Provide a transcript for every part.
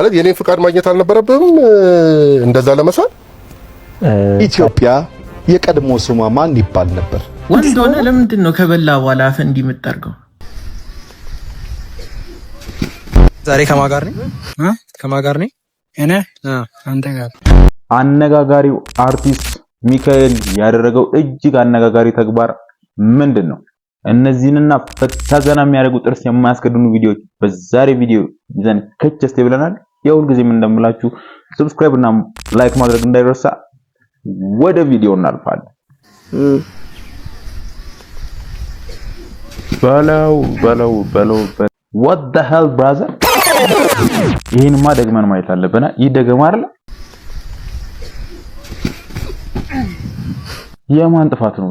ማለት የኔን ፍቃድ ማግኘት አልነበረብህም እንደዛ ለመስራት። ኢትዮጵያ የቀድሞ ስሟ ማን ይባል ነበር? ወንድ ሆነ ለምንድን ነው ከበላ በኋላ አፍ እንዲህ የምትጠርገው? ዛሬ ከማጋር ነኝ ከማጋር ነኝ እኔ አንተ ጋር። አነጋጋሪው አርቲስት ሚካኤል ያደረገው እጅግ አነጋጋሪ ተግባር ምንድነው? እነዚህንና ፈታዘና የሚያደርጉ ጥርስ የማያስከድኑ ቪዲዮዎች በዛሬ ቪዲዮ ይዘን ከቸስቴ ብለናል። የሁል ጊዜም እንደምላችሁ ሰብስክራይብ እና ላይክ ማድረግ እንዳይረሳ። ወደ ቪዲዮ እናልፋለን። በለው what the hell brother? ይሄንማ ደግመን ማየት አለብና ይደገም አይደል? የማን ጥፋት ነው?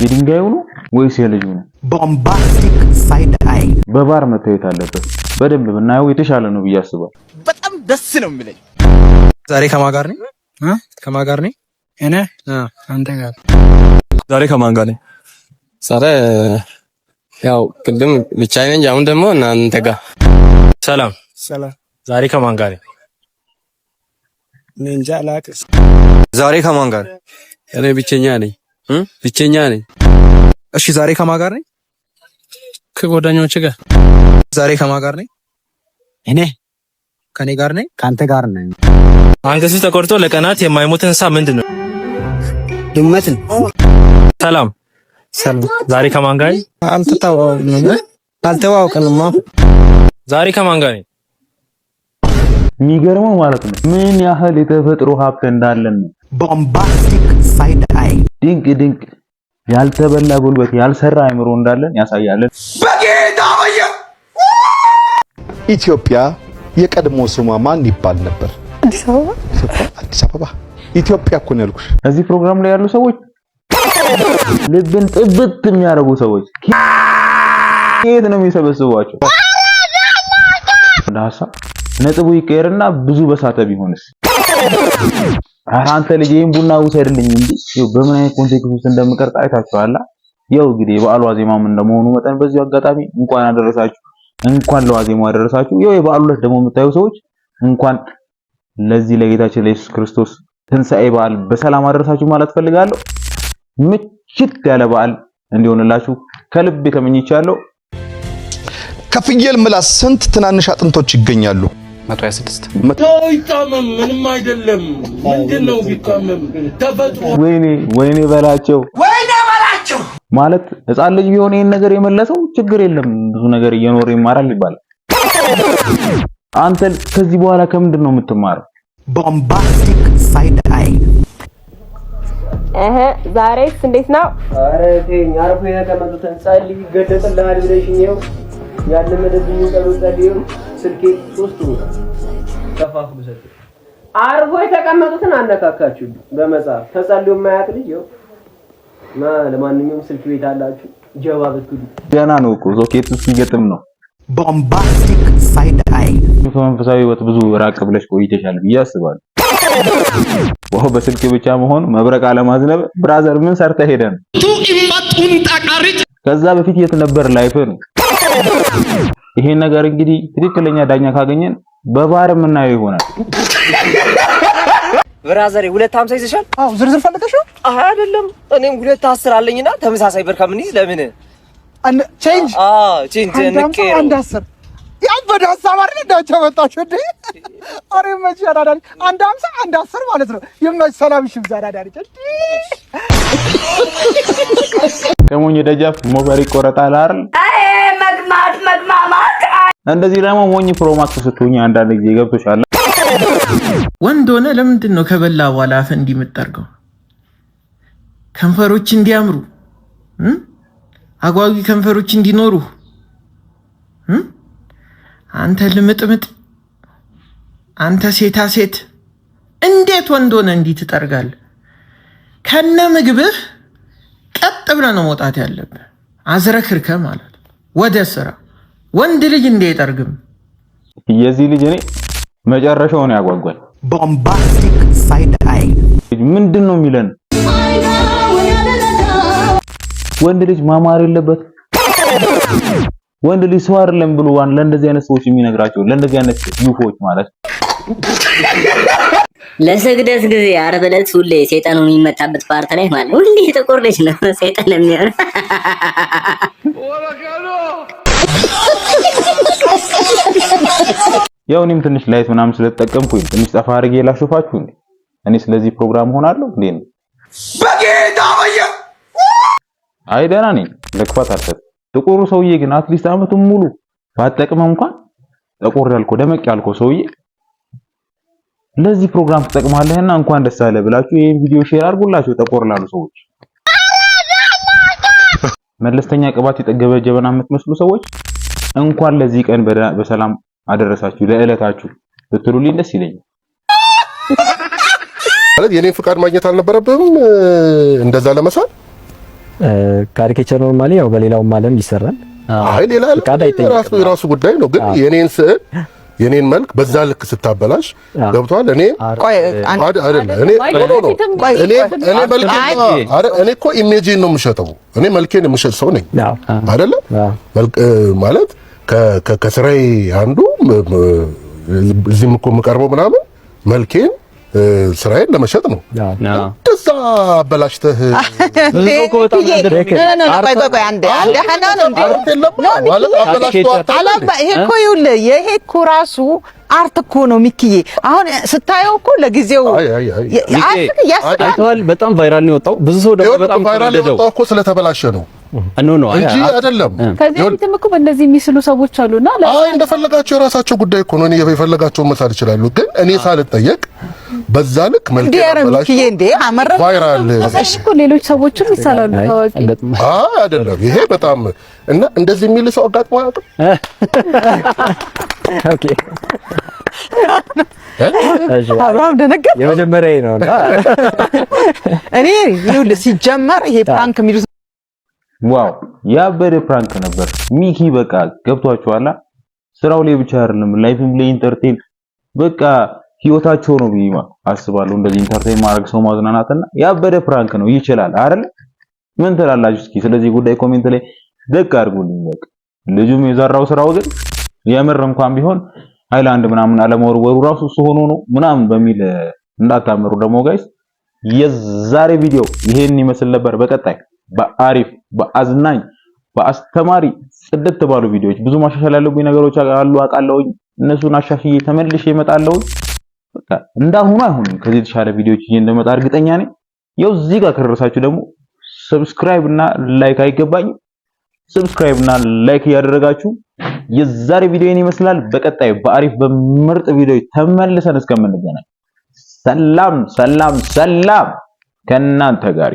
የድንጋዩ ነው ወይስ የልጁ ነው? ቦምባስቲክ ሳይድ አይ በባር መታየት አለበት። በደንብ ብናየው የተሻለ ነው ብዬ አስባለሁ። በጣም ደስ ነው የሚለኝ። ዛሬ ከማጋር ነኝ ከማጋር ነኝ እኔ አንተ ጋር። ዛሬ ከማን ጋር ነኝ? ዛሬ ያው ቅድም ብቻዬን ነኝ፣ አሁን ደግሞ እናንተ ጋር። ሰላም። ዛሬ ከማን ጋር ነኝ? እንጃ አላውቅም። ዛሬ ከማን ጋር? እኔ ብቸኛ ነኝ ብቸኛ ነኝ። እሺ ዛሬ ከማን ጋር ነኝ? ከጓደኞቼ ጋር። ዛሬ ከማን ጋር ነኝ? እኔ ከኔ ጋር ነኝ ካንተ ጋር ነኝ። አንገቱ ተቆርጦ ለቀናት የማይሞት እንስሳ ምንድነው? ድመት። ሰላም። ዛሬ ከማን ጋር? አልተዋወቅንም። ዛሬ ከማን ጋር ነኝ? የሚገርመው ማለት ነው ምን ያህል የተፈጥሮ ሀብት እንዳለን ነው። ቦምባስቲክ ሳይድ አይ ድንቅ ያልተበላ ጉልበት ያልሰራ አይምሮ እንዳለን ያሳያለን። በጌታ ሆይ ኢትዮጵያ የቀድሞ ስሟ ማን ይባል ነበር? አዲስ አበባ። ኢትዮጵያ እኮ ነው ያልኩሽ። እዚህ ፕሮግራም ላይ ያሉ ሰዎች ልብን ጥብት የሚያደርጉ ሰዎች ከየት ነው የሚሰበስቧቸው? ዳሳ ነጥቡ ይቀየርና ብዙ በሳተ ቢሆንስ? አንተ ልጅ ይሄን ቡና ውሰድልኝ እንዴ! በምን አይነት ኮንቴክስት ውስጥ እንደምቀርጥ አይታችኋል። ያው እንግዲህ በዓሉ ዋዜማም እንደመሆኑ መጠን በዚሁ አጋጣሚ እንኳን አደረሳችሁ፣ እንኳን ለዋዜማው አደረሳችሁ። ያው የበዓሉ ዕለት ደግሞ የምታዩ ሰዎች እንኳን ለዚህ ለጌታችን ለኢየሱስ ክርስቶስ ትንሣኤ በዓል በሰላም አደረሳችሁ ማለት ፈልጋለሁ። ምችት ያለ በዓል እንዲሆንላችሁ ከልብ ተመኝቻለሁ። ከፍየል ምላስ ስንት ትናንሽ አጥንቶች ይገኛሉ? 126 ይታመም ምንም አይደለም። ምንድነው ቢታመም ተፈጥሮ። ወይኔ በላቸው ማለት ሕፃን ልጅ ቢሆን ይሄን ነገር የመለሰው ችግር የለም ብዙ ነገር እየኖረ ይማራል ይባላል። አንተ ከዚህ በኋላ ከምንድን ነው የምትማረው? ቦምባስቲክ ሳይድ አይ ዛሬስ እንዴት ነው? ኧረ ተኝ አርፎ የተቀመጡትን ጸልይ ይገደጥልሃል ብለሽኝ ነው ያለመደብኝ ጸሎት ጸልይም ስልኬ 3 ነው ተፋፍሉ ሰጥ አርፎ የተቀመጡትን አነካካችሁ በመጽሐፍ ተጸልዩ ማያት ልጅ ነው። ለማንኛውም ስልክ ቤት አላችሁ ጀባ ብትሉ ገና ነው እኮ ሶኬት ውስጥ ይገጥም ነው። ቦምባስቲክ ሳይድ አይ መንፈሳዊ ህይወት ብዙ ራቅ ብለሽ ቆይተሻል ብዬ አስባለሁ። ወሆ በስልክ ብቻ መሆን መብረቅ አለማዝነብ ብራዘር ምን ሰርተ ሄደን ከዛ በፊት የት ነበር ላይፍ ነው? ይሄን ነገር እንግዲህ ትክክለኛ ዳኛ ካገኘን በባህር የምናየው ይሆናል። ብራዘር 250 ይዘሻል? አዎ ዝርዝር ፈልገሽ ነው? አይደለም እኔም 210 አለኝና ተመሳሳይ ብር ከምን ይዝ ለምን ቼንጅ ቼንጅ ንቄ አንድ 10 ያው በዳሳብ አይደል ዳቸው ወጣችሁ እንዴ? አሬ መቼ አዳዳሪ አንድ 50 አንድ 10 ማለት ነው። ይመች ሰላም ይሽም ዛዳዳሪ ከሞኝ ደጃፍ ሞባይል ይቆረጣል አይደል? መግማማት እንደዚህ ደግሞ ሞኝ ፕሮማክስ ስትሆኚ አንዳንድ ጊዜ ገብቶሻል። ወንድ ሆነ ለምንድን ነው ከበላ በኋላ አፍ እንዲህ የምትጠርገው? ከንፈሮች እንዲያምሩ አጓጊ ከንፈሮች እንዲኖሩ አንተ ልምጥምጥ፣ አንተ ሴታ ሴት እንዴት ወንድ ሆነ እንዲህ ትጠርጋለህ? ከነ ምግብህ ቀጥ ብለህ ነው መውጣት ያለብህ። አዝረክርከ ማለት ወደ ስራ። ወንድ ልጅ እንዴ አይጠርግም። የዚህ ልጅ እኔ መጨረሻውን ያጓጓል። ቦምባስቲክ ሳይድ አይ ምንድነው የሚለን? ወንድ ልጅ ማማር የለበት ወንድ ልጅ ሰው አይደለም ብሎ ለእንደዚህ አይነት ሰዎች የሚነግራቸው ለእንደዚህ አይነት ዩፎች ማለት ለስግደት ጊዜ ዓርብ ዕለት ሁሌ ሰይጣኑ የሚመጣበት ፓርት ላይ ማለት ሁሌ ጥቁር ልጅ ነው ሰይጣን የሚሆን። ያው እኔም ትንሽ ላይት ምናምን ስለተጠቀምኩኝ ትንሽ ጠፋ አድርጌ ላሾፋችሁ እንዴ። እኔ ስለዚህ ፕሮግራም ሆናለሁ እንዴ ነው በጌታ ወይ አይ ደህና ነኝ። ለክፋት አልሰጥ ጥቁሩ ሰውዬ ግን አትሊስት አመቱን ሙሉ ባጠቅመው እንኳን ጠቆር ያልከው ደመቅ ያልከው ሰውዬ ለዚህ ፕሮግራም ተጠቅማለህና እንኳን ደስ አለ ብላችሁ ይሄን ቪዲዮ ሼር አድርጉላችሁ። ጠቆር ላሉ ሰዎች መለስተኛ ቅባት የጠገበ ጀበና የምትመስሉ ሰዎች እንኳን ለዚህ ቀን በሰላም አደረሳችሁ ለዕለታችሁ ብትሉልኝ ደስ ይለኛል። ማለት የኔን ፍቃድ ማግኘት አልነበረብህም እንደዛ ለመሳል። ካሪኬቸር ኖርማሊ ያው በሌላውም ዓለም ይሰራል። አይ ሌላ ራሱ ጉዳይ ነው። ግን የኔን ስዕል የኔን መልክ በዛ ልክ ስታበላሽ ገብቷል። እኔ እኮ ኢሜጂን ነው የምሸጠው። እኔ መልኬን የምሸጥ ሰው ነኝ አይደለ? ማለት ከስራዬ አንዱ እዚህም እኮ የምቀርበው ምናምን መልኬን ስራዬን ለመሸጥ ነው። እንደዛ አበላሽተህ ይሄ እኮ ራሱ አርት እኮ ነው ሚኪዬ። አሁን ስታየው እኮ ለጊዜው አይተዋል። በጣም ቫይራል ነው የወጣው። ብዙ ሰው ደግሞ በጣም ቫይራል የወጣው እኮ ስለተበላሸ ነው እንጂ አይደለም። ከዚህ በፊትም እኮ በእንደዚህ የሚስሉ ሰዎች አሉና አይ እንደፈለጋቸው የራሳቸው ጉዳይ እኮ ነው። እኔ የፈለጋቸውን መሳል ይችላሉ። ግን እኔ ሳልጠየቅ በዛ ልክ መልክ ያበላሽ ቫይራል እኮ ሌሎች ሰዎችም ይሳላሉ። ታዋቂ አይ አይደለም። ይሄ በጣም እና እንደዚህ የሚል ሰው አጋጥሞ አያውቅም። ኦኬ አብራም ደነገጥ የመጀመሪያዬ ነውና እኔ ይኸውልህ ሲጀመር ይሄ ፕራንክ የሚሉት ዋው ያበደ ፕራንክ ነበር። ሚኪ በቃ ገብቷችኋል። ስራው ላይ ብቻ አይደለም ላይፍም ላይ ኢንተርቴን በቃ ህይወታቸው ነው ብዬ አስባለሁ። እንደዚህ ኢንተርቴን ማድረግ ሰው ማዝናናትና ያበደ ፕራንክ ነው። ይችላል አይደል? ምን ትላላችሁ? እስኪ ስለዚህ ጉዳይ ኮሜንት ላይ ደግ አድርጉልኝ። በቃ ልጁም የዘራው ስራው ግን የምር እንኳን ቢሆን ሃይላንድ ምናምን አለመወርወሩ ራሱ እሱ ሆኖ ነው ምናምን በሚል እንዳታመሩ ደግሞ ጋይስ። የዛሬ ቪዲዮ ይሄን ይመስል ነበር። በቀጣይ በአሪፍ በአዝናኝ በአስተማሪ ጽድት ባሉ ቪዲዮዎች ብዙ ማሻሻል ያለብኝ ነገሮች አሉ አውቃለሁ። እነሱን አሻሽዬ ተመልሼ እመጣለሁ። በቃ እንዳሁኑ አይሆንም። ከዚህ የተሻለ ቪዲዮዎች እንደመጣ እርግጠኛ ነኝ። ያው እዚህ ጋር ከደረሳችሁ ደግሞ ሰብስክራይብ እና ላይክ አይገባኝም። ሰብስክራይብ እና ላይክ ያደረጋችሁ የዛሬ ቪዲዮን ይመስላል። በቀጣይ በአሪፍ በምርጥ ቪዲዮ ተመልሰን እስከምንገናኝ ሰላም ሰላም ሰላም ከእናንተ ጋር